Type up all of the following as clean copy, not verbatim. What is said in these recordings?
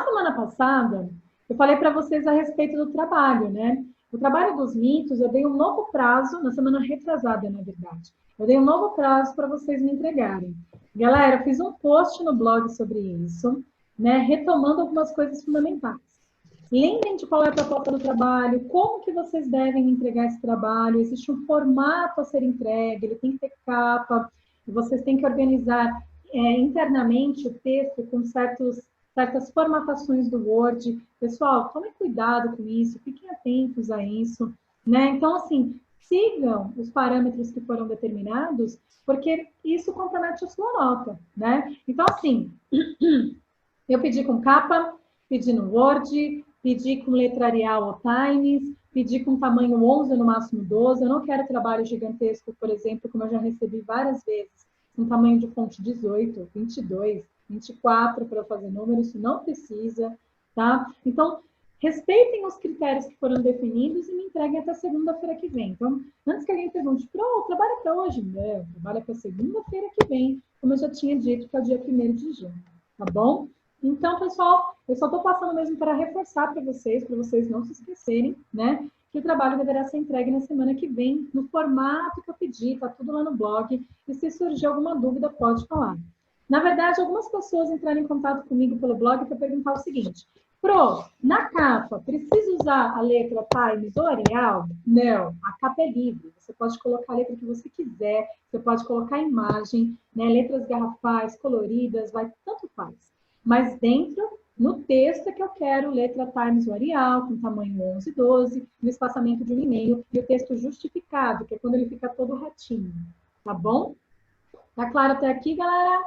semana passada, eu falei para vocês a respeito do trabalho, né? O trabalho dos mitos, eu dei um novo prazo, na semana retrasada, na verdade. Eu dei um novo prazo para vocês me entregarem. Galera, eu fiz um post no blog sobre isso, né? Retomando algumas coisas fundamentais. Lembrem de qual é a proposta do trabalho, como que vocês devem entregar esse trabalho, existe um formato a ser entregue, ele tem que ter capa, vocês têm que organizar internamente o texto com certas formatações do Word. Pessoal, tomem cuidado com isso, fiquem atentos a isso, né? Então, assim, sigam os parâmetros que foram determinados, porque isso compromete a sua nota, né? Então, assim, eu pedi com capa, pedi no Word, pedi com letra Arial ou Times, pedi com tamanho 11, no máximo 12. Eu não quero trabalho gigantesco, por exemplo, como eu já recebi várias vezes, com tamanho de fonte 18, 22, 24 para fazer número, isso não precisa, tá? Então, respeitem os critérios que foram definidos e me entreguem até segunda-feira que vem. Então, antes que alguém pergunte, trabalha para hoje? Não, trabalha para segunda-feira que vem, como eu já tinha dito, que é o dia 1º de junho, tá bom? Então, pessoal, eu só estou passando mesmo para reforçar para vocês não se esquecerem, né? Que o trabalho deverá ser entregue na semana que vem, no formato que eu pedi, tá tudo lá no blog. E se surgir alguma dúvida, pode falar. Na verdade, algumas pessoas entraram em contato comigo pelo blog para perguntar o seguinte: Pro, na capa, precisa usar a letra Times ou Arial? Não, a capa é livre. Você pode colocar a letra que você quiser, você pode colocar a imagem, né? Letras garrafais, coloridas, tanto faz. Mas dentro, no texto, é que eu quero letra Times ou Arial, com tamanho 11, 12, no espaçamento de 1,5, e o texto justificado, que é quando ele fica todo retinho. Tá bom? Tá claro até aqui, galera?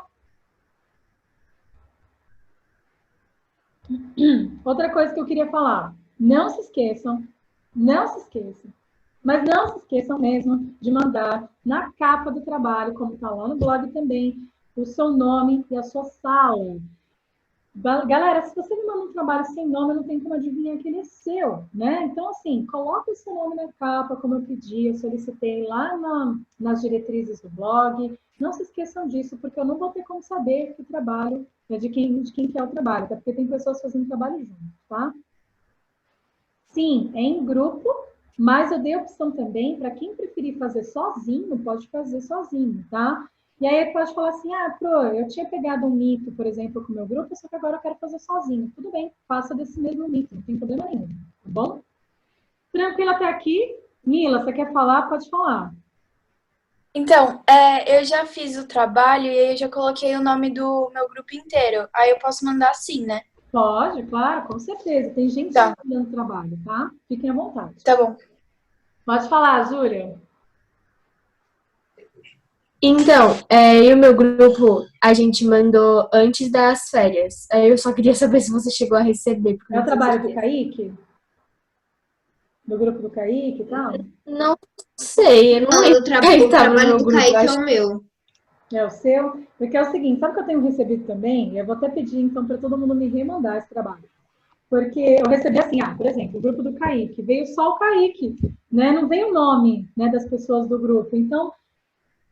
Outra coisa que eu queria falar. Não se esqueçam, mas não se esqueçam mesmo de mandar na capa do trabalho, como está lá no blog também, o seu nome e a sua sala. Galera, se você me manda um trabalho sem nome, não tem como adivinhar que ele é seu, né? Então, assim, coloca o seu nome na capa, como eu pedi, eu solicitei lá nas diretrizes do blog. Não se esqueçam disso, porque eu não vou ter como saber que trabalho, de quem que é o trabalho, até porque tem pessoas fazendo trabalho junto, tá? Sim, é em grupo, mas eu dei a opção também, para quem preferir fazer sozinho, pode fazer sozinho, tá? E aí pode falar assim, Pro, eu tinha pegado um mito, por exemplo, com o meu grupo, só que agora eu quero fazer sozinho. Tudo bem, faça desse mesmo mito, não tem problema nenhum, tá bom? Tranquilo até aqui? Mila, você quer falar? Pode falar. Então, eu já fiz o trabalho e aí eu já coloquei o nome do meu grupo inteiro. Aí eu posso mandar assim, né? Pode, claro, com certeza. Tem gente fazendo trabalho, tá? Fiquem à vontade. Tá bom. Pode falar, Júlia. Então, e o meu grupo, a gente mandou antes das férias. Eu só queria saber se você chegou a receber. É o trabalho do Kaique? Do grupo do Kaique e tal? Não sei, eu não lembro. O trabalho do Kaique é o meu. É o seu? Porque é o seguinte, sabe o que eu tenho recebido também? Eu vou até pedir, então, para todo mundo me remandar esse trabalho. Porque eu recebi assim, por exemplo, o grupo do Kaique, veio só o Kaique, né? Não veio o nome, né, das pessoas do grupo. Então,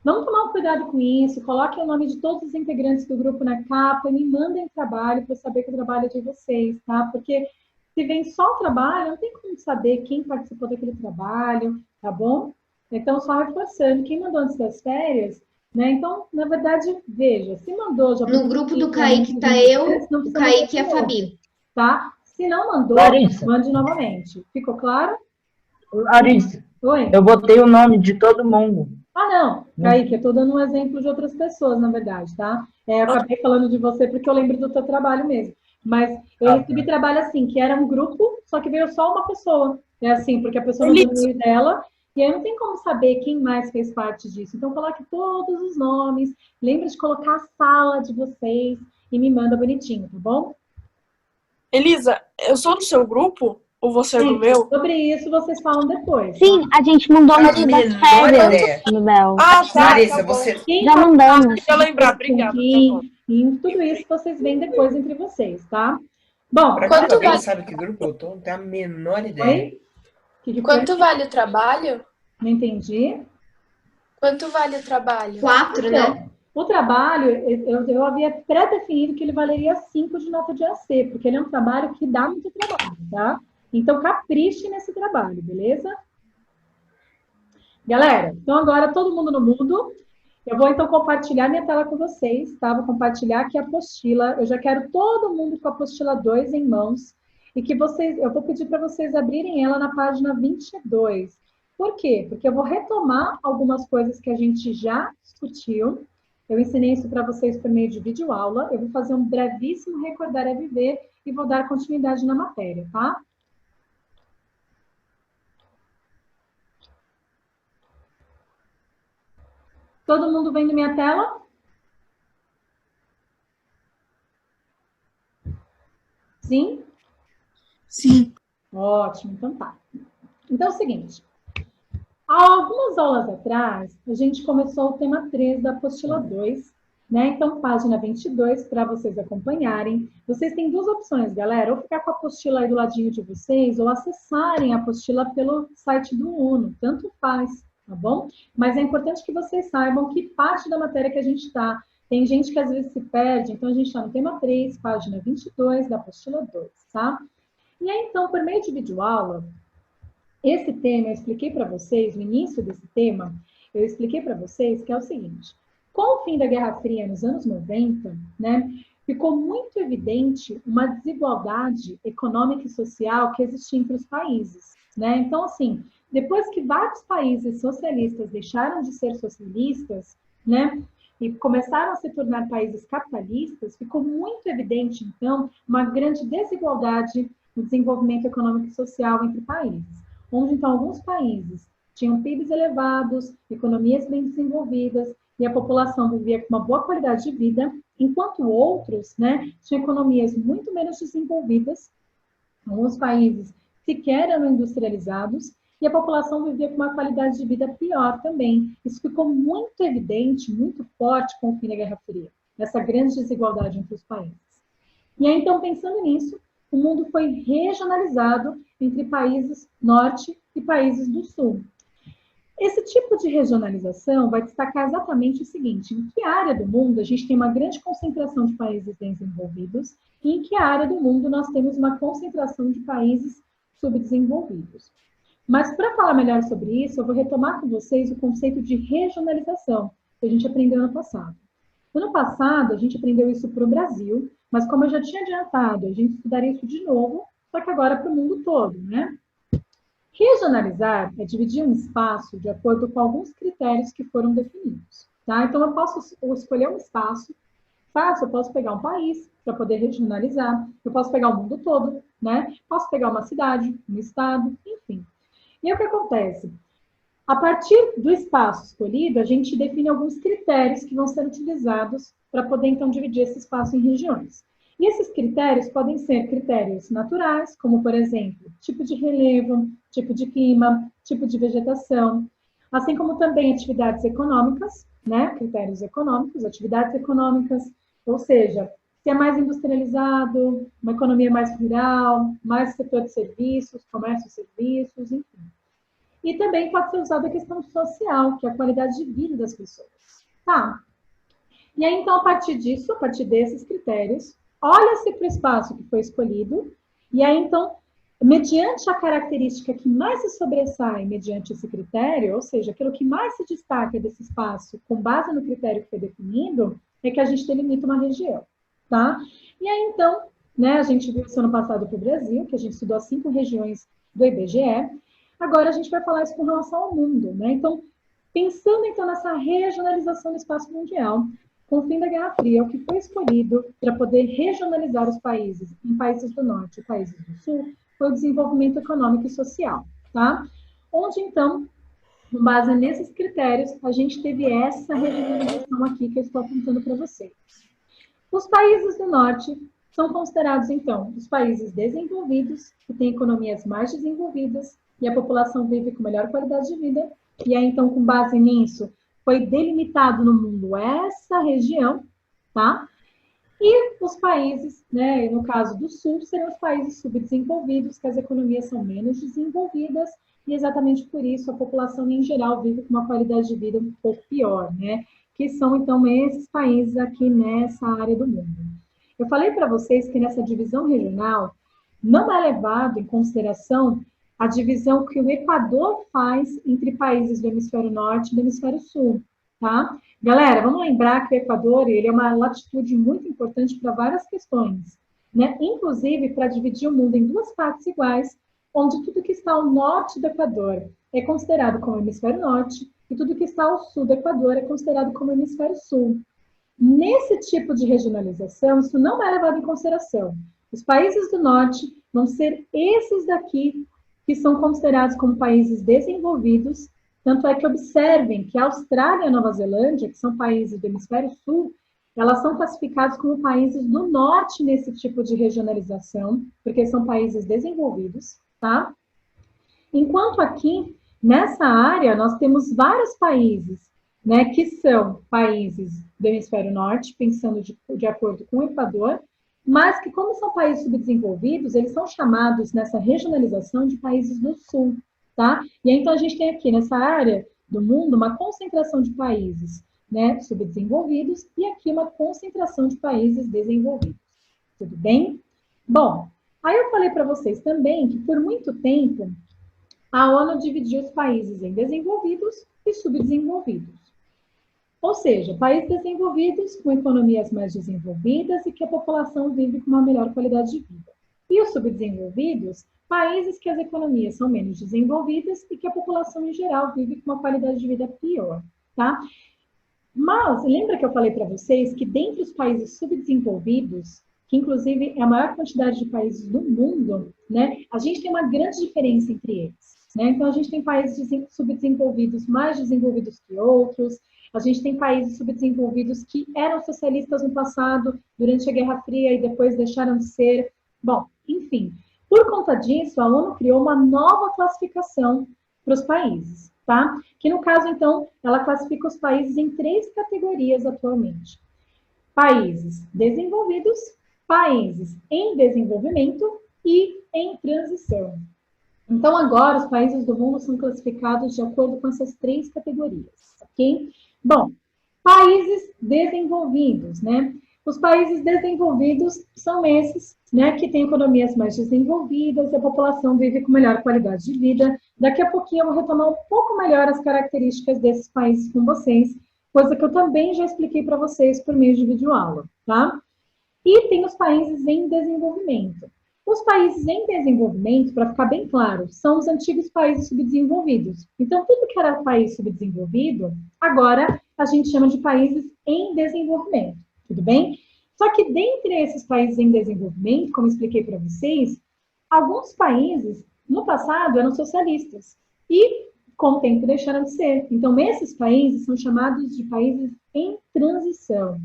vamos tomar um cuidado com isso, coloquem o nome de todos os integrantes do grupo na capa e me mandem trabalho para saber que o trabalho é de vocês, tá? Porque se vem só o trabalho, não tem como saber quem participou daquele trabalho, tá bom? Então, só reforçando, quem mandou antes das férias, né? Então, na verdade, veja, se mandou... já no grupo do Kaique tá eu, o Kaique e a Fabi. Tá? Se não mandou, Larissa, mande novamente. Ficou claro? Larissa, Oi? eu botei o nome de todo mundo. Não, Kaique, eu estou dando um exemplo de outras pessoas, na verdade, tá? Eu acabei falando de você porque eu lembro do teu trabalho mesmo. Mas eu recebi trabalho assim, que era um grupo, só que veio só uma pessoa. É assim, porque a pessoa não deu o nome dela, e aí não tem como saber quem mais fez parte disso. Então, coloque todos os nomes, lembre de colocar a sala de vocês e me manda bonitinho, tá bom? Elisa, eu sou do seu grupo? Ou você é do meu? Sobre isso vocês falam depois. Sim, a gente mandou antes das férias, Bel. Tá, Larissa, bom. você... Já mandamos. Deixa eu lembrar, obrigada. Tudo isso vocês veem depois entre vocês, tá? Bom, pra quem não sabe que grupo eu tô, não tem a menor ideia. Quanto vale o trabalho? Não entendi. Quanto vale o trabalho? 4, né? O trabalho, eu havia pré-definido que ele valeria 5 de nota de AC, porque ele é um trabalho que dá muito trabalho, tá? Então, capriche nesse trabalho, beleza? Galera, então agora todo mundo no mundo. Eu vou, então, compartilhar minha tela com vocês, tá? Vou compartilhar aqui a apostila. Eu já quero todo mundo com a apostila 2 em mãos. E que vocês, eu vou pedir para vocês abrirem ela na página 22. Por quê? Porque eu vou retomar algumas coisas que a gente já discutiu. Eu ensinei isso para vocês por meio de videoaula. Eu vou fazer um brevíssimo recordar é viver e vou dar continuidade na matéria, tá? Todo mundo vendo minha tela? Sim? Sim. Ótimo, então tá. Então é o seguinte. Há algumas aulas atrás, a gente começou o tema 3 da apostila 2, né? Então, página 22, para vocês acompanharem. Vocês têm duas opções, galera. Ou ficar com a apostila aí do ladinho de vocês, ou acessarem a apostila pelo site do UNO. Tanto faz, tá bom? Mas é importante que vocês saibam que parte da matéria que a gente está. Tem gente que às vezes se perde, então a gente está no tema 3, página 22 da apostila 2, tá? E aí, então, por meio de videoaula, esse tema, eu expliquei para vocês, no início desse tema, eu expliquei para vocês que é o seguinte, com o fim da Guerra Fria nos anos 90, né, ficou muito evidente uma desigualdade econômica e social que existia entre os países, né? Então, assim, depois que vários países socialistas deixaram de ser socialistas, né, e começaram a se tornar países capitalistas, ficou muito evidente, então, uma grande desigualdade no desenvolvimento econômico e social entre países, onde, então, alguns países tinham PIBs elevados, economias bem desenvolvidas, e a população vivia com uma boa qualidade de vida, enquanto outros, né, tinham economias muito menos desenvolvidas, alguns países sequer eram industrializados, e a população vivia com uma qualidade de vida pior também. Isso ficou muito evidente, muito forte com o fim da Guerra Fria, essa grande desigualdade entre os países. E aí, então, pensando nisso, o mundo foi regionalizado entre países norte e países do sul. Esse tipo de regionalização vai destacar exatamente o seguinte, em que área do mundo a gente tem uma grande concentração de países desenvolvidos e em que área do mundo nós temos uma concentração de países subdesenvolvidos. Mas para falar melhor sobre isso, eu vou retomar com vocês o conceito de regionalização que a gente aprendeu ano passado. No ano passado, a gente aprendeu isso para o Brasil, mas como eu já tinha adiantado, a gente estudaria isso de novo, só que agora para o mundo todo, né? Regionalizar é dividir um espaço de acordo com alguns critérios que foram definidos, tá? Então, eu posso escolher um espaço, fácil, eu posso pegar um país para poder regionalizar, eu posso pegar o mundo todo, né? Posso pegar uma cidade, um estado, enfim. E aí, o que acontece? A partir do espaço escolhido, a gente define alguns critérios que vão ser utilizados para poder, então, dividir esse espaço em regiões. E esses critérios podem ser critérios naturais, como, por exemplo, tipo de relevo, tipo de clima, tipo de vegetação, assim como também atividades econômicas, né? Critérios econômicos, atividades econômicas, ou seja, se é mais industrializado, uma economia mais rural, mais setor de serviços, comércio e serviços, enfim. E também pode ser usada a questão social, que é a qualidade de vida das pessoas. Tá? E aí, então, a partir disso, a partir desses critérios, olha-se para o espaço que foi escolhido, e aí, então, mediante a característica que mais se sobressai mediante esse critério, ou seja, aquilo que mais se destaca desse espaço, com base no critério que foi definido, é que a gente delimita uma região, tá? E aí, então, né, a gente viu isso ano passado para o Brasil, que a gente estudou as 5 regiões do IBGE. Agora a gente vai falar isso com relação ao mundo, né? Então, pensando então nessa regionalização do espaço mundial, com o fim da Guerra Fria, o que foi escolhido para poder regionalizar os países em países do norte e países do sul foi o desenvolvimento econômico e social, tá? Onde então, com base nesses critérios, a gente teve essa regionalização aqui que eu estou apontando para vocês. Os países do norte são considerados então os países desenvolvidos, que têm economias mais desenvolvidas, e a população vive com melhor qualidade de vida, e aí, então, com base nisso, foi delimitado no mundo essa região, tá? E os países, né, no caso do Sul, seriam os países subdesenvolvidos, que as economias são menos desenvolvidas, e exatamente por isso a população, em geral, vive com uma qualidade de vida um pouco pior, né? que são, então, esses países aqui nessa área do mundo. Eu falei para vocês que nessa divisão regional não é levado em consideração a divisão que o Equador faz entre países do hemisfério norte e do hemisfério sul, tá? Galera, vamos lembrar que o Equador, ele é uma latitude muito importante para várias questões, né? Inclusive para dividir o mundo em duas partes iguais, onde tudo que está ao norte do Equador é considerado como hemisfério norte e tudo que está ao sul do Equador é considerado como hemisfério sul. Nesse tipo de regionalização, isso não é levado em consideração. Os países do norte vão ser esses daqui que são considerados como países desenvolvidos, tanto é que observem que a Austrália e a Nova Zelândia, que são países do hemisfério sul, elas são classificadas como países do norte nesse tipo de regionalização, porque são países desenvolvidos, tá? Enquanto aqui, nessa área, nós temos vários países, né, que são países do hemisfério norte, pensando de acordo com o Equador, mas que, como são países subdesenvolvidos, eles são chamados nessa regionalização de países do sul, tá? E aí, então, a gente tem aqui, nessa área do mundo, uma concentração de países, né, subdesenvolvidos, e aqui uma concentração de países desenvolvidos. Tudo bem? Bom, aí eu falei para vocês também que, por muito tempo, a ONU dividiu os países em desenvolvidos e subdesenvolvidos. Ou seja, países desenvolvidos com economias mais desenvolvidas e que a população vive com uma melhor qualidade de vida. E os subdesenvolvidos, países que as economias são menos desenvolvidas e que a população em geral vive com uma qualidade de vida pior, tá? Mas, lembra que eu falei para vocês que dentre os países subdesenvolvidos, que inclusive é a maior quantidade de países do mundo, né, a gente tem uma grande diferença entre eles, né? Então, a gente tem países subdesenvolvidos mais desenvolvidos que outros. A gente tem países subdesenvolvidos que eram socialistas no passado, durante a Guerra Fria, e depois deixaram de ser. Bom, enfim. Por conta disso, a ONU criou uma nova classificação para os países, tá? Que, no caso, então, ela classifica os países em 3 categorias atualmente. Países desenvolvidos, países em desenvolvimento e em transição. Então, agora, os países do mundo são classificados de acordo com essas 3 categorias, ok? Bom, países desenvolvidos, né? Os países desenvolvidos são esses, né, que têm economias mais desenvolvidas, a população vive com melhor qualidade de vida. Daqui a pouquinho eu vou retomar um pouco melhor as características desses países com vocês, coisa que eu também já expliquei para vocês por meio de videoaula, tá? E tem os países em desenvolvimento. Os países em desenvolvimento, para ficar bem claro, são os antigos países subdesenvolvidos. Então, tudo que era país subdesenvolvido, agora a gente chama de países em desenvolvimento, tudo bem? Só que dentre esses países em desenvolvimento, como expliquei para vocês, alguns países, no passado, eram socialistas e, com o tempo, deixaram de ser. Então, esses países são chamados de países em transição.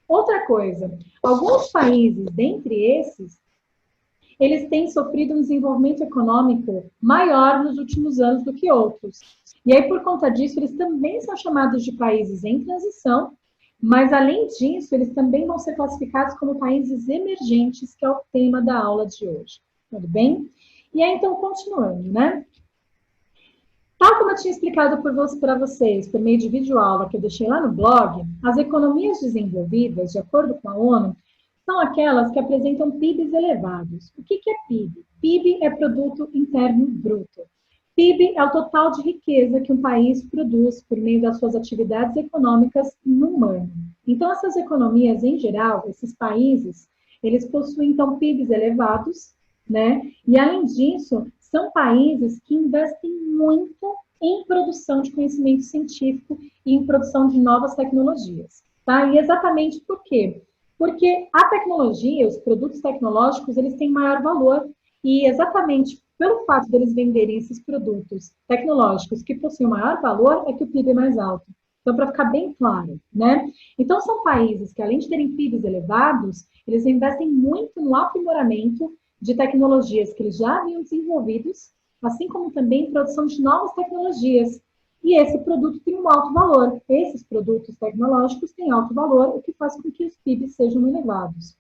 Outra coisa, alguns países, dentre esses, eles têm sofrido um desenvolvimento econômico maior nos últimos anos do que outros. E aí, por conta disso, eles também são chamados de países em transição, mas, além disso, eles também vão ser classificados como países emergentes, que é o tema da aula de hoje. Tudo bem? E aí, então, continuando, né? Tal como eu tinha explicado para vocês, por meio de videoaula que eu deixei lá no blog, as economias desenvolvidas, de acordo com a ONU, são aquelas que apresentam PIBs elevados. O que é PIB? PIB é Produto Interno Bruto. PIB é o total de riqueza que um país produz por meio das suas atividades econômicas num ano. Então, essas economias, em geral, esses países, eles possuem, então, PIBs elevados, né? E, além disso, são países que investem muito em produção de conhecimento científico e em produção de novas tecnologias, tá? E exatamente por quê? Porque a tecnologia, os produtos tecnológicos, eles têm maior valor e exatamente pelo fato deles venderem esses produtos tecnológicos que possuem maior valor, é que o PIB é mais alto. Então, para ficar bem claro, né? Então, são países que, além de terem PIBs elevados, eles investem muito no aprimoramento de tecnologias que eles já haviam desenvolvidos, assim como também em produção de novas tecnologias. E esse produto tem um alto valor. Esses produtos tecnológicos têm alto valor, o que faz com que os PIBs sejam elevados.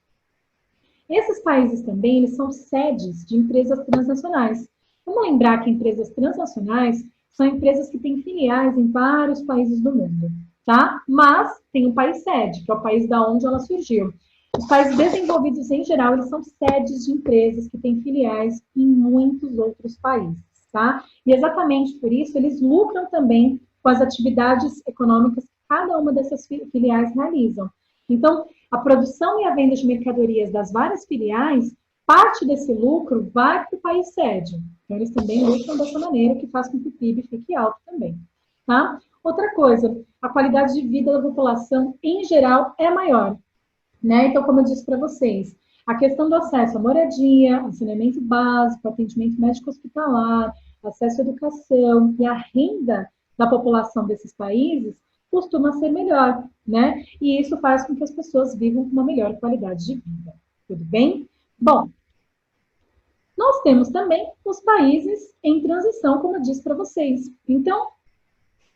Esses países também, eles são sedes de empresas transnacionais. Vamos lembrar que empresas transnacionais são empresas que têm filiais em vários países do mundo. tá? Mas tem um país sede, que é o país da onde ela surgiu. Os países desenvolvidos, em geral, eles são sedes de empresas que têm filiais em muitos outros países, tá? E exatamente por isso, eles lucram também com as atividades econômicas que cada uma dessas filiais realizam. Então, a produção e a venda de mercadorias das várias filiais, parte desse lucro vai para o país sede. Então, eles também lucram dessa maneira, que faz com que o PIB fique alto também, tá? Outra coisa, a qualidade de vida da população, em geral, é maior, né? Então, como eu disse para vocês, a questão do acesso à moradia, ao saneamento básico, atendimento médico hospitalar, acesso à educação e a renda da população desses países costuma ser melhor, né? E isso faz com que as pessoas vivam com uma melhor qualidade de vida. Tudo bem? Bom, nós temos também os países em transição, como eu disse para vocês. Então,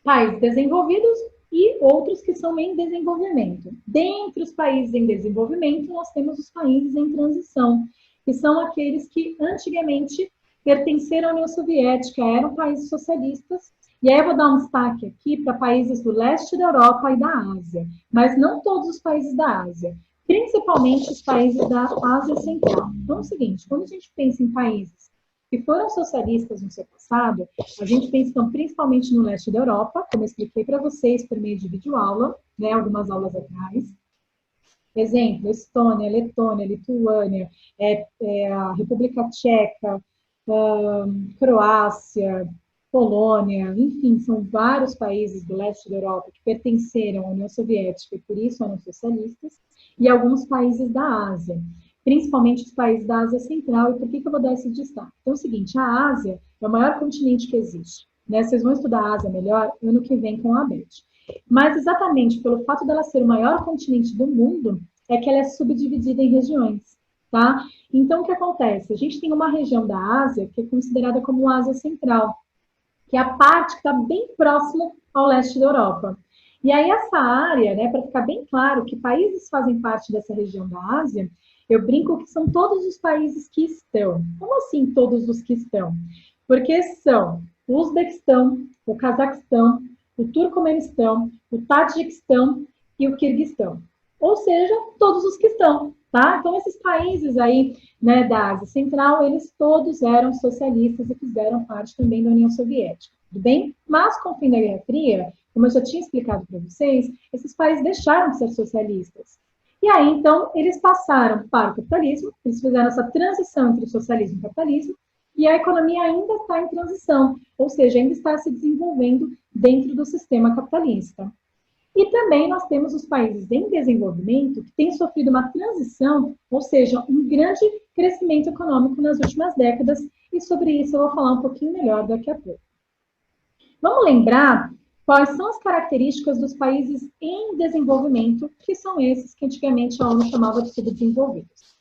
países desenvolvidos e outros que são em desenvolvimento. Dentre os países em desenvolvimento, nós temos os países em transição, que são aqueles que antigamente pertenceram à União Soviética, eram países socialistas. E aí eu vou dar um destaque aqui para países do leste da Europa e da Ásia, mas não todos os países da Ásia, principalmente os países da Ásia Central. Então é o seguinte, quando a gente pensa em países que foram socialistas no seu passado, a gente pensa então, principalmente no leste da Europa, como eu expliquei para vocês por meio de videoaula, né, algumas aulas atrás. Exemplo, Estônia, Letônia, Lituânia, a República Tcheca, Croácia, Polônia, enfim, são vários países do leste da Europa que pertenceram à União Soviética e por isso eram socialistas, e alguns países da Ásia, principalmente os países da Ásia Central. E por que eu vou dar esse destaque? Então é o seguinte, a Ásia é o maior continente que existe, né? Vocês vão estudar a Ásia melhor ano que vem com a Beth. Mas exatamente pelo fato dela ser o maior continente do mundo, é que ela é subdividida em regiões, tá? Então o que acontece? A gente tem uma região da Ásia que é considerada como a Ásia Central, que é a parte que está bem próximo ao leste da Europa. E aí essa área, né, para ficar bem claro que países fazem parte dessa região da Ásia, eu brinco que são todos os países que estão. Como assim todos os que estão? Porque são o Uzbequistão, o Cazaquistão, o Turcomenistão, o Tajiquistão e o Quirguistão. Ou seja, todos os que estão, tá? Então esses países aí, né, da Ásia Central, eles todos eram socialistas e fizeram parte também da União Soviética, tudo bem? Mas com o fim da Guerra Fria, como eu já tinha explicado para vocês, esses países deixaram de ser socialistas. E aí, então, eles passaram para o capitalismo, eles fizeram essa transição entre o socialismo e o capitalismo, e a economia ainda está em transição, ou seja, ainda está se desenvolvendo dentro do sistema capitalista. E também nós temos os países em desenvolvimento que têm sofrido uma transição, ou seja, um grande crescimento econômico nas últimas décadas, e sobre isso eu vou falar um pouquinho melhor daqui a pouco. Vamos lembrar quais são as características dos países em desenvolvimento, que são esses que antigamente a ONU chamava de subdesenvolvidos.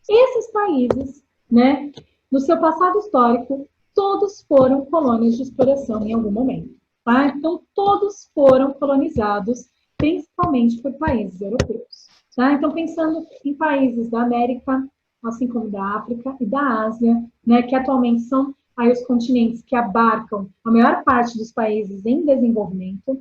Esses países, né, no seu passado histórico, todos foram colônias de exploração em algum momento. Tá? Então, todos foram colonizados, principalmente por países europeus. Tá? Então, pensando em países da América, assim como da África e da Ásia, né, que atualmente são aí os continentes que abarcam a maior parte dos países em desenvolvimento,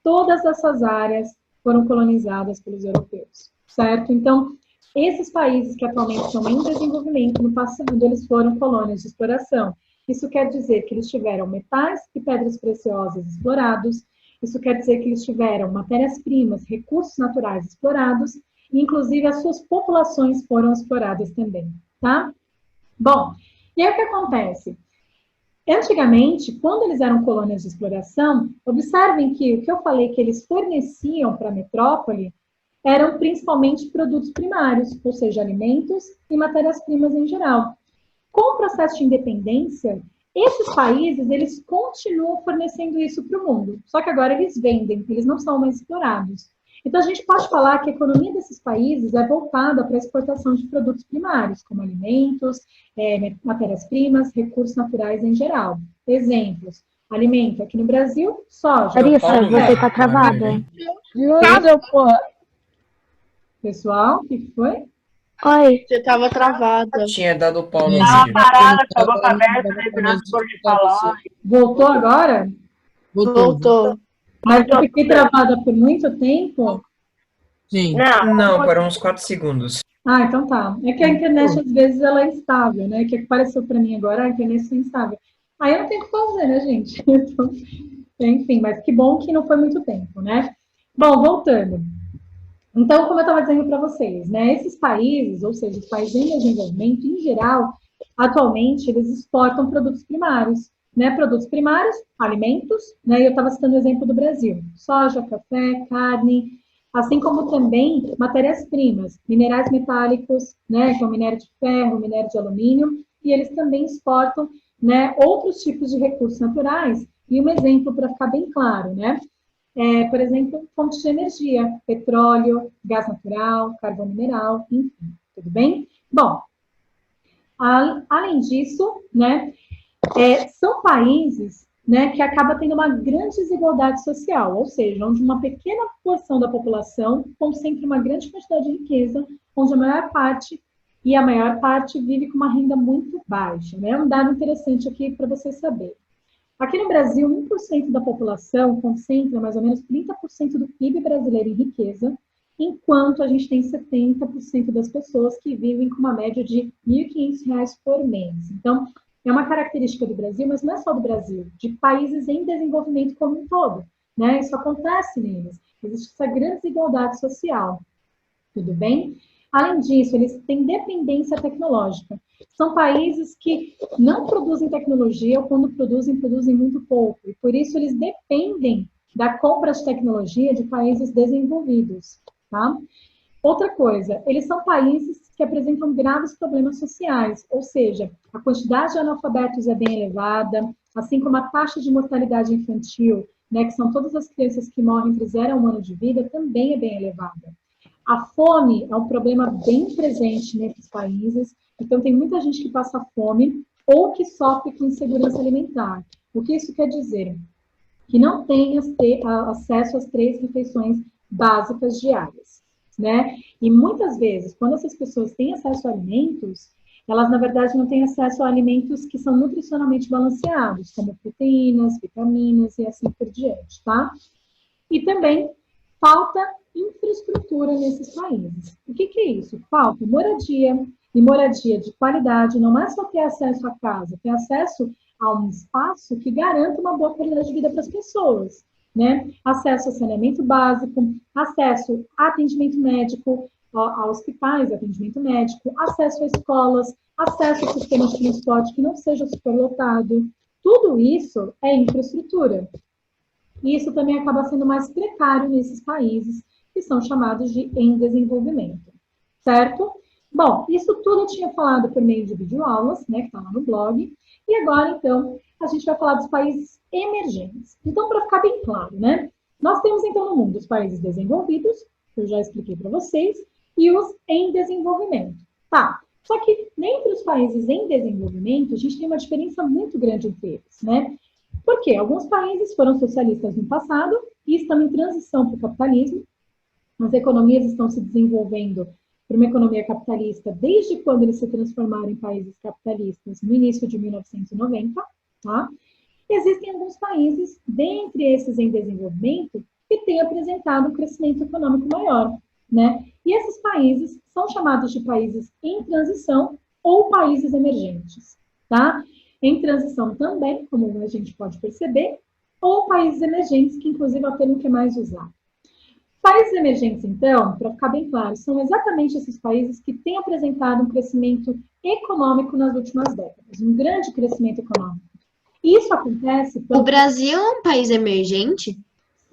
todas essas áreas foram colonizadas pelos europeus, certo? Então, esses países que atualmente estão em desenvolvimento, no passado, eles foram colônias de exploração. Isso quer dizer que eles tiveram metais e pedras preciosas explorados, isso quer dizer que eles tiveram matérias-primas, recursos naturais explorados, e inclusive as suas populações foram exploradas também, tá? Bom, e aí o que acontece? Antigamente, quando eles eram colônias de exploração, observem que o que eu falei que eles forneciam para a metrópole eram principalmente produtos primários, ou seja, alimentos e matérias-primas em geral. Com o processo de independência, esses países, eles continuam fornecendo isso para o mundo, só que agora eles vendem, eles não são mais explorados. Então, a gente pode falar que a economia desses países é voltada para a exportação de produtos primários, como alimentos, matérias-primas, recursos naturais em geral. Exemplos, alimento aqui no Brasil, soja. Larissa, você tá travada. Pessoal, o que foi? Oi. Você tava travada. Tinha dado pau no Tava vídeo. parada, com a boca aberta, né? Não pôde falar. Voltou agora? Voltou. Mas eu fiquei travada por muito tempo. Sim. Não. Não, para uns 4 segundos. Ah, então tá. É que a internet, às vezes, ela é instável, né? Que apareceu para mim agora, a internet é instável. Aí eu não tenho o que fazer, né, gente? Então, enfim, mas que bom que não foi muito tempo, né? Bom, voltando. Então, como eu estava dizendo para vocês, né? Esses países, ou seja, os países em desenvolvimento, em geral, atualmente, eles exportam produtos primários, né? Produtos primários, alimentos, né? E eu estava citando o exemplo do Brasil. Soja, café, carne, assim como também matérias-primas, minerais metálicos, né, que é o minério de ferro, minério de alumínio, e eles também exportam, né, outros tipos de recursos naturais. E um exemplo para ficar bem claro, né, por exemplo, fontes de energia, petróleo, gás natural, carvão mineral, enfim, tudo bem? Bom, além disso, né, são países, né, que acaba tendo uma grande desigualdade social, ou seja, onde uma pequena porção da população concentra uma grande quantidade de riqueza, onde a maior parte vive com uma renda muito baixa. Né? Um dado interessante aqui para vocês saberem. Aqui no Brasil, 1% da população concentra mais ou menos 30% do PIB brasileiro em riqueza, enquanto a gente tem 70% das pessoas que vivem com uma média de R$ 1.500 por mês. Então, é uma característica do Brasil, mas não é só do Brasil, de países em desenvolvimento como um todo. Né? Isso acontece neles. Existe essa grande desigualdade social. Tudo bem? Além disso, eles têm dependência tecnológica. São países que não produzem tecnologia, ou quando produzem, produzem muito pouco. E por isso eles dependem da compra de tecnologia de países desenvolvidos. Tá? Outra coisa, eles são países que apresentam graves problemas sociais, ou seja, a quantidade de analfabetos é bem elevada, assim como a taxa de mortalidade infantil, né, que são todas as crianças que morrem entre 0 a 1 ano de vida, também é bem elevada. A fome é um problema bem presente nesses países, então tem muita gente que passa fome ou que sofre com insegurança alimentar. O que isso quer dizer? Que não tem acesso às 3 refeições básicas diárias, né? E muitas vezes, quando essas pessoas têm acesso a alimentos, elas, na verdade, não têm acesso a alimentos que são nutricionalmente balanceados, como proteínas, vitaminas e assim por diante, tá? E também falta infraestrutura nesses países. O que é isso? Falta moradia, e moradia de qualidade, não é só ter acesso à casa, ter acesso a um espaço que garanta uma boa qualidade de vida para as pessoas, né? Acesso a saneamento básico, acesso a atendimento médico, a hospitais, atendimento médico, acesso a escolas, acesso a sistemas de transporte que não seja superlotado. Tudo isso é infraestrutura. E isso também acaba sendo mais precário nesses países que são chamados de em desenvolvimento, certo? Bom, isso tudo eu tinha falado por meio de videoaulas, né, que está lá no blog, e agora, então, a gente vai falar dos países emergentes. Então, para ficar bem claro, né, nós temos, então, no mundo os países desenvolvidos, que eu já expliquei para vocês, e os em desenvolvimento. Tá, só que entre os países em desenvolvimento, a gente tem uma diferença muito grande entre eles, né? Porque alguns países foram socialistas no passado e estão em transição para o capitalismo. As economias estão se desenvolvendo para uma economia capitalista desde quando eles se transformaram em países capitalistas no início de 1990. Tá? Existem alguns países, dentre esses em desenvolvimento, que têm apresentado um crescimento econômico maior. Né? E esses países são chamados de países em transição ou países emergentes. Tá? Em transição também, como a gente pode perceber, ou países emergentes, que inclusive é o termo que é mais usado. Países emergentes, então, para ficar bem claro, são exatamente esses países que têm apresentado um crescimento econômico nas últimas décadas, um grande crescimento econômico. Isso acontece... O Brasil é um país emergente?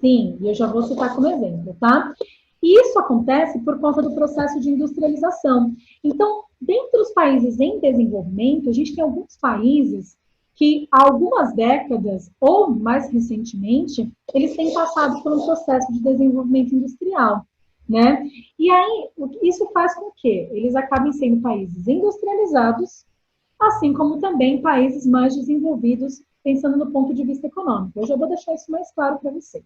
Sim, e eu já vou citar como exemplo, tá? Isso acontece por conta do processo de industrialização. Então, dentre os países em desenvolvimento, a gente tem alguns países que há algumas décadas, ou mais recentemente, eles têm passado por um processo de desenvolvimento industrial, né? E aí, isso faz com que eles acabem sendo países industrializados, assim como também países mais desenvolvidos, pensando no ponto de vista econômico. Eu já vou deixar isso mais claro para vocês,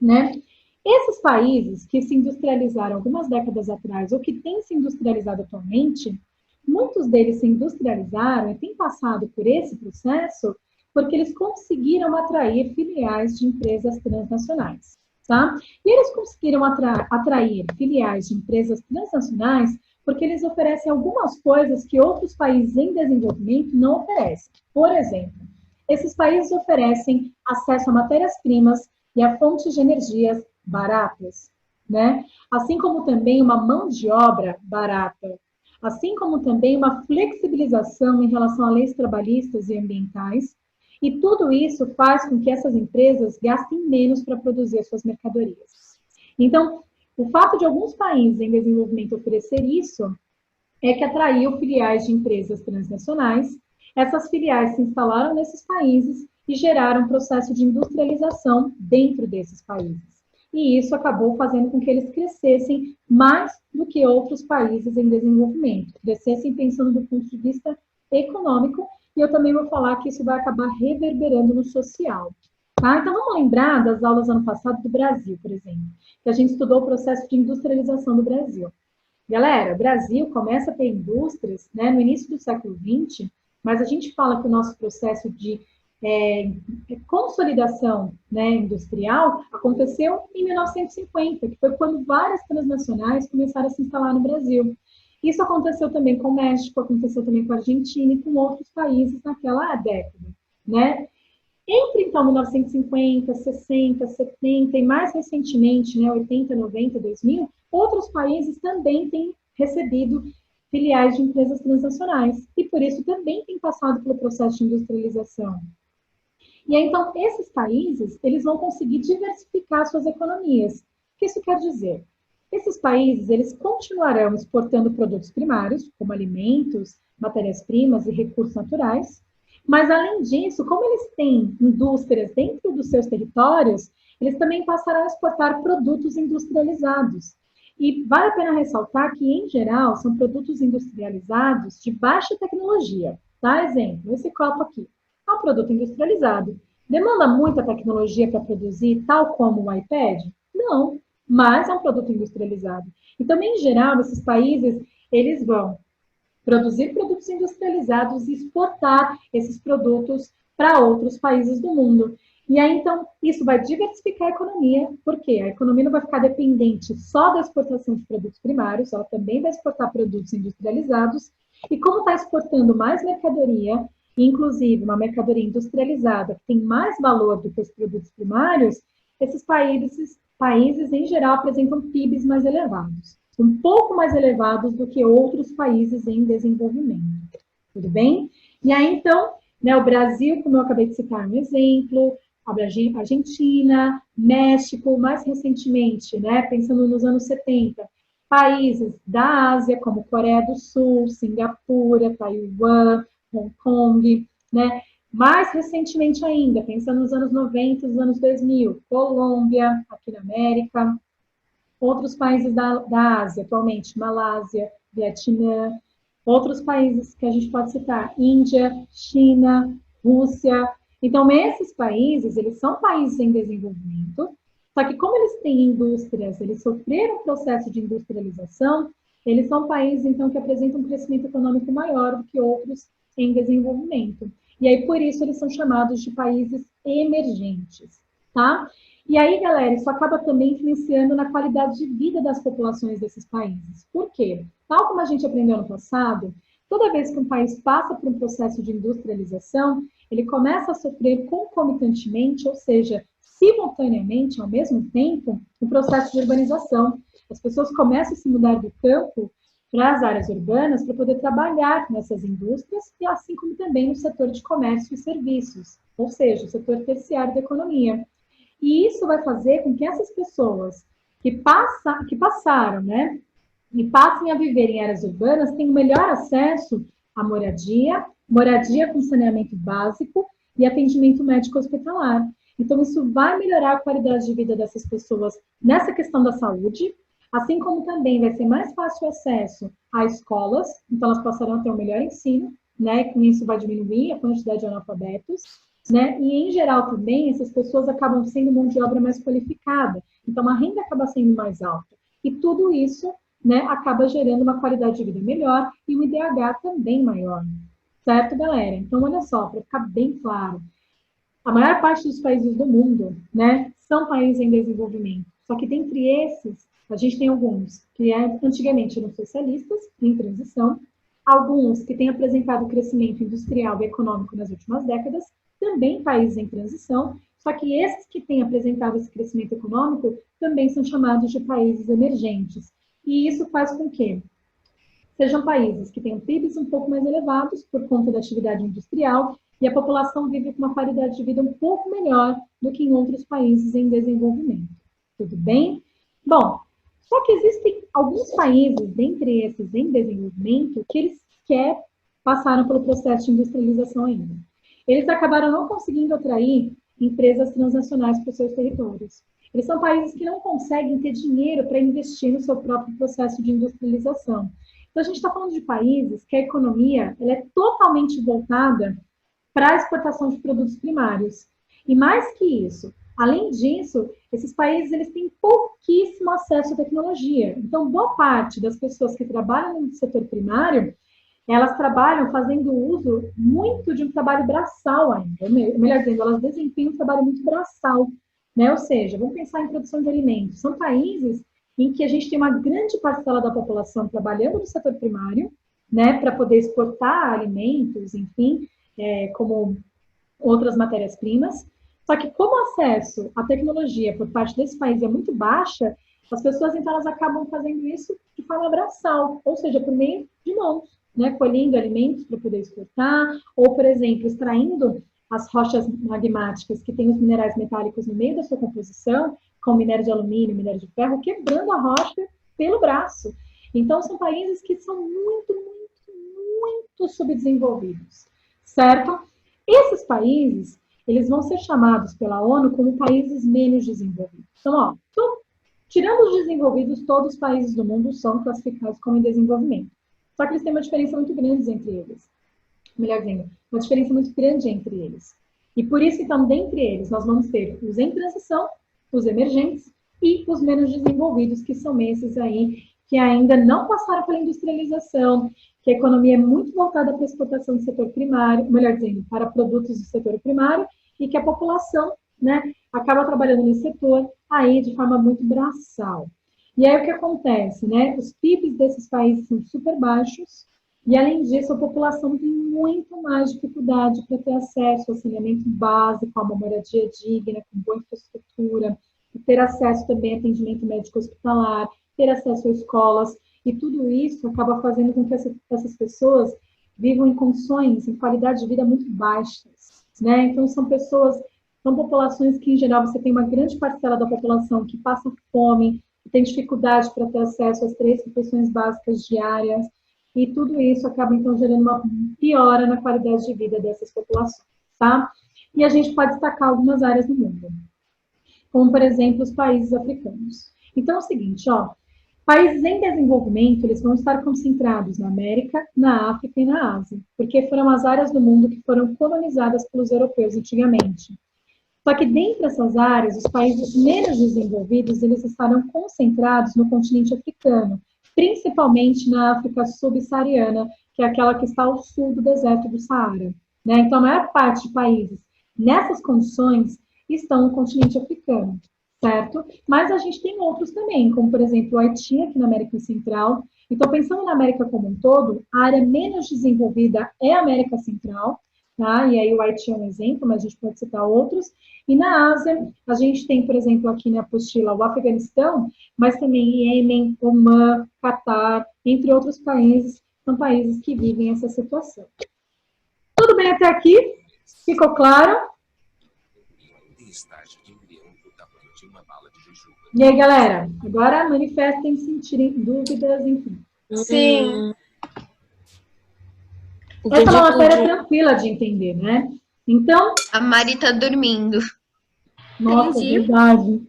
né? Esses países que se industrializaram algumas décadas atrás, ou que têm se industrializado atualmente, muitos deles se industrializaram e têm passado por esse processo porque eles conseguiram atrair filiais de empresas transnacionais, tá? E eles conseguiram atrair filiais de empresas transnacionais porque eles oferecem algumas coisas que outros países em desenvolvimento não oferecem. Por exemplo, esses países oferecem acesso a matérias-primas e a fontes de energias baratas, né? Assim como também uma mão de obra barata, assim como também uma flexibilização em relação a leis trabalhistas e ambientais, e tudo isso faz com que essas empresas gastem menos para produzir as suas mercadorias. Então, o fato de alguns países em desenvolvimento oferecer isso é que atraiu filiais de empresas transnacionais. Essas filiais se instalaram nesses países e geraram um processo de industrialização dentro desses países. E isso acabou fazendo com que eles crescessem mais do que outros países em desenvolvimento, crescessem pensando do ponto de vista econômico, e eu também vou falar que isso vai acabar reverberando no social. Tá? Então, vamos lembrar das aulas ano passado do Brasil, por exemplo, que a gente estudou o processo de industrialização do Brasil. Galera, o Brasil começa a ter indústrias, né, no início do século XX, mas a gente fala que o nosso processo de consolidação, né, industrial aconteceu em 1950, que foi quando várias transnacionais começaram a se instalar no Brasil. Isso aconteceu também com o México, aconteceu também com a Argentina e com outros países naquela década, né? Entre, então, 1950, 60, 70 e mais recentemente, né, 80, 90, 2000, outros países também têm recebido filiais de empresas transnacionais e, por isso, também têm passado pelo processo de industrialização. E aí, então, esses países, eles vão conseguir diversificar suas economias. O que isso quer dizer? Esses países, eles continuarão exportando produtos primários, como alimentos, matérias-primas e recursos naturais, mas, além disso, como eles têm indústrias dentro dos seus territórios, eles também passarão a exportar produtos industrializados. E vale a pena ressaltar que, em geral, são produtos industrializados de baixa tecnologia. Tá? Exemplo, esse copo aqui é um produto industrializado. Demanda muita tecnologia para produzir, tal como o iPad? Não, mas é um produto industrializado. E também, em geral, esses países, eles vão produzir produtos industrializados e exportar esses produtos para outros países do mundo. E aí, então, isso vai diversificar a economia, porque a economia não vai ficar dependente só da exportação de produtos primários, ela também vai exportar produtos industrializados, e como está exportando mais mercadoria, inclusive uma mercadoria industrializada que tem mais valor do que os produtos primários, esses países em geral, apresentam PIBs mais elevados, um pouco mais elevados do que outros países em desenvolvimento. Tudo bem? E aí, então, né, o Brasil, como eu acabei de citar um exemplo, a Argentina, México, mais recentemente, né, pensando nos anos 70, países da Ásia, como Coreia do Sul, Singapura, Taiwan, Hong Kong, né, mais recentemente ainda, pensando nos anos 90, nos anos 2000, Colômbia, aqui na América, outros países da Ásia, atualmente, Malásia, Vietnã, outros países que a gente pode citar, Índia, China, Rússia. Então, esses países, eles são países em desenvolvimento, só que como eles têm indústrias, eles sofreram um processo de industrialização, eles são países, então, que apresentam um crescimento econômico maior do que outros em desenvolvimento. E aí, por isso, eles são chamados de países emergentes, tá? E aí, galera, isso acaba também influenciando na qualidade de vida das populações desses países. Por quê? Tal como a gente aprendeu no passado, toda vez que um país passa por um processo de industrialização, ele começa a sofrer concomitantemente, ou seja, simultaneamente, ao mesmo tempo, o processo de urbanização. As pessoas começam a se mudar do campo para as áreas urbanas para poder trabalhar nessas indústrias e assim como também no setor de comércio e serviços, ou seja, o setor terciário da economia. E isso vai fazer com que essas pessoas que passaram, né, e passem a viver em áreas urbanas tenham melhor acesso à moradia com saneamento básico e atendimento médico hospitalar. Então, isso vai melhorar a qualidade de vida dessas pessoas nessa questão da saúde, assim como também vai ser mais fácil o acesso a escolas, então elas passarão a ter um melhor ensino, né, e com isso vai diminuir a quantidade de analfabetos, né, e em geral também essas pessoas acabam sendo mão de obra mais qualificada, então a renda acaba sendo mais alta, e tudo isso, né, acaba gerando uma qualidade de vida melhor e um IDH também maior, certo, galera? Então, olha só, para ficar bem claro, a maior parte dos países do mundo, né, são países em desenvolvimento. Só que dentre esses, a gente tem alguns que antigamente eram socialistas, em transição, alguns que têm apresentado crescimento industrial e econômico nas últimas décadas, também países em transição, só que esses que têm apresentado esse crescimento econômico também são chamados de países emergentes. E isso faz com que sejam países que tenham PIBs um pouco mais elevados por conta da atividade industrial e a população vive com uma qualidade de vida um pouco melhor do que em outros países em desenvolvimento. Tudo bem? Bom, só que existem alguns países, dentre esses em desenvolvimento, que eles sequer passaram pelo processo de industrialização ainda. Eles acabaram não conseguindo atrair empresas transnacionais para os seus territórios. Eles são países que não conseguem ter dinheiro para investir no seu próprio processo de industrialização. Então, a gente está falando de países que a economia ela é totalmente voltada para a exportação de produtos primários. E mais que isso, além disso, esses países eles têm pouquíssimo acesso à tecnologia. Então, boa parte das pessoas que trabalham no setor primário, elas trabalham fazendo uso muito de um trabalho braçal ainda. Melhor dizendo, elas desempenham um trabalho muito braçal, né? Ou seja, vamos pensar em produção de alimentos. São países em que a gente tem uma grande parcela da população trabalhando no setor primário, né, para poder exportar alimentos, enfim, como outras matérias-primas. Só que como o acesso à tecnologia por parte desse país é muito baixa, as pessoas, então, elas acabam fazendo isso de forma braçal, ou seja, por meio de mãos, né, colhendo alimentos para poder exportar, ou, por exemplo, extraindo as rochas magmáticas que têm os minerais metálicos no meio da sua composição, como minério de alumínio, minério de ferro, quebrando a rocha pelo braço. Então, são países que são muito, muito, muito subdesenvolvidos, certo? Esses países, eles vão ser chamados pela ONU como países menos desenvolvidos. Então, tirando os desenvolvidos, todos os países do mundo são classificados como em desenvolvimento. Só que eles têm uma diferença muito grande entre eles. Melhor dizendo, uma diferença muito grande entre eles. E por isso, então, dentre eles, nós vamos ter os em transição, os emergentes e os menos desenvolvidos, que são esses aí que ainda não passaram pela industrialização, que a economia é muito voltada para a exportação do setor primário, melhor dizendo, para produtos do setor primário, e que a população, né, acaba trabalhando nesse setor aí de forma muito braçal. E aí o que acontece, né? Os PIBs desses países são super baixos, e além disso, a população tem muito mais dificuldade para ter acesso ao saneamento básico, a uma moradia digna, com boa infraestrutura, ter acesso também a atendimento médico hospitalar, ter acesso a escolas, e tudo isso acaba fazendo com que essas pessoas vivam em condições, em qualidade de vida muito baixas, né? Então, são populações que, em geral, você tem uma grande parcela da população que passa fome, que tem dificuldade para ter acesso às 3 refeições básicas diárias, e tudo isso acaba, então, gerando uma piora na qualidade de vida dessas populações, tá? E a gente pode destacar algumas áreas do mundo, como, por exemplo, os países africanos. Então, é o seguinte, países em desenvolvimento, eles vão estar concentrados na América, na África e na Ásia, porque foram as áreas do mundo que foram colonizadas pelos europeus antigamente. Só que dentre essas áreas, os países menos desenvolvidos, eles estarão concentrados no continente africano, principalmente na África subsaariana, que é aquela que está ao sul do deserto do Saara, né? Então, a maior parte de países nessas condições estão no continente africano, certo? Mas a gente tem outros também, como, por exemplo, o Haiti, aqui na América Central. Então, pensando na América como um todo, a área menos desenvolvida é a América Central, tá? E aí o Haiti é um exemplo, mas a gente pode citar outros. E na Ásia, a gente tem, por exemplo, aqui na apostila o Afeganistão, mas também Iêmen, Omã, Catar, entre outros países, são países que vivem essa situação. Tudo bem até aqui? Ficou claro? E aí, galera? Agora manifestem se sentirem dúvidas, enfim. Sim. Essa é uma matéria tranquila de entender, né? Então... A Mari tá dormindo. Nossa, verdade.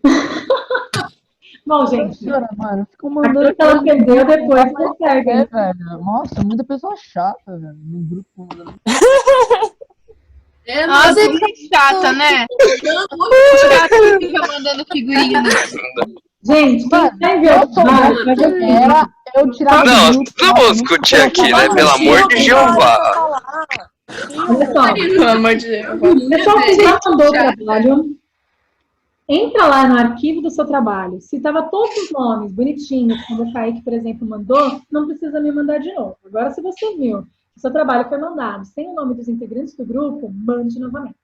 Bom, gente, Mano, ficou mandando aquilo que ela perdeu depois consegue. velho. Nossa, muita pessoa chata, velho, no grupo. Nossa, que chata, né? Muito chata que fica mandando figurinha. Gente, quem tá enviando eu tirava Não, vamos discutir aqui, né? Pelo amor de Jeová. Olha só. Pelo amor de Deus. Pessoal que já mandou o trabalho, entra lá no arquivo do seu trabalho. Se estava todos os nomes bonitinhos, como o Kaique, por exemplo, mandou, não precisa me mandar de novo. Agora, se você viu que o seu trabalho foi mandado sem o nome dos integrantes do grupo, mande novamente.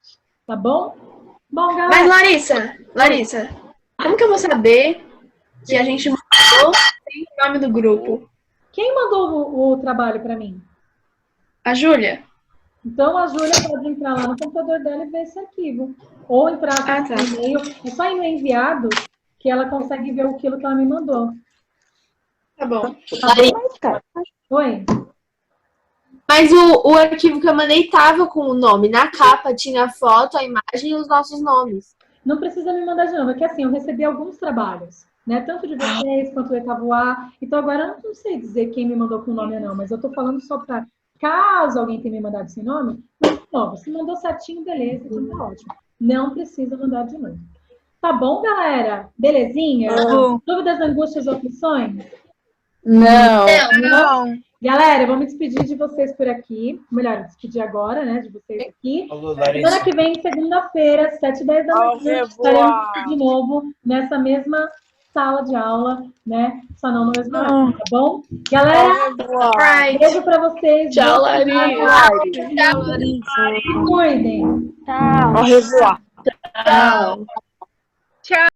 Tá bom? Bom, galera. Mas, Larissa, como que eu vou saber que a gente mandou sem o nome do grupo? Quem mandou o trabalho para mim? A Júlia? Então, a Júlia pode entrar lá no computador dela e ver esse arquivo. Ou entrar no e-mail. É só ir no enviado que ela consegue ver aquilo que ela me mandou. Tá bom. Oi? Mas o arquivo que eu mandei tava com o nome. Na capa tinha a foto, a imagem e os nossos nomes. Não precisa me mandar de novo. É que assim, eu recebi alguns trabalhos, né? Tanto de vocês quanto do oitavo A. Então, agora eu não sei dizer quem me mandou com o nome ou não, mas eu tô falando só para caso alguém tenha me mandado sem nome, mas de novo, se mandou certinho, beleza, então tá ótimo. Não precisa mandar de novo. Tá bom, galera? Belezinha? Dúvidas, angústias, opções? Não. Não. Galera, eu vou me despedir de vocês por aqui. Melhor, despedir agora, né? De vocês aqui. Falou, Semana Larissa. que vem, segunda-feira, 7h10 da manhã, estaremos aqui de novo nessa mesma sala de aula, né? Só não no mesmo horário, tá bom? Galera, beijo pra vocês. Tchau, Boa Larissa. semana. Se cuidem. Tchau. Au revoir. Tchau. Tchau.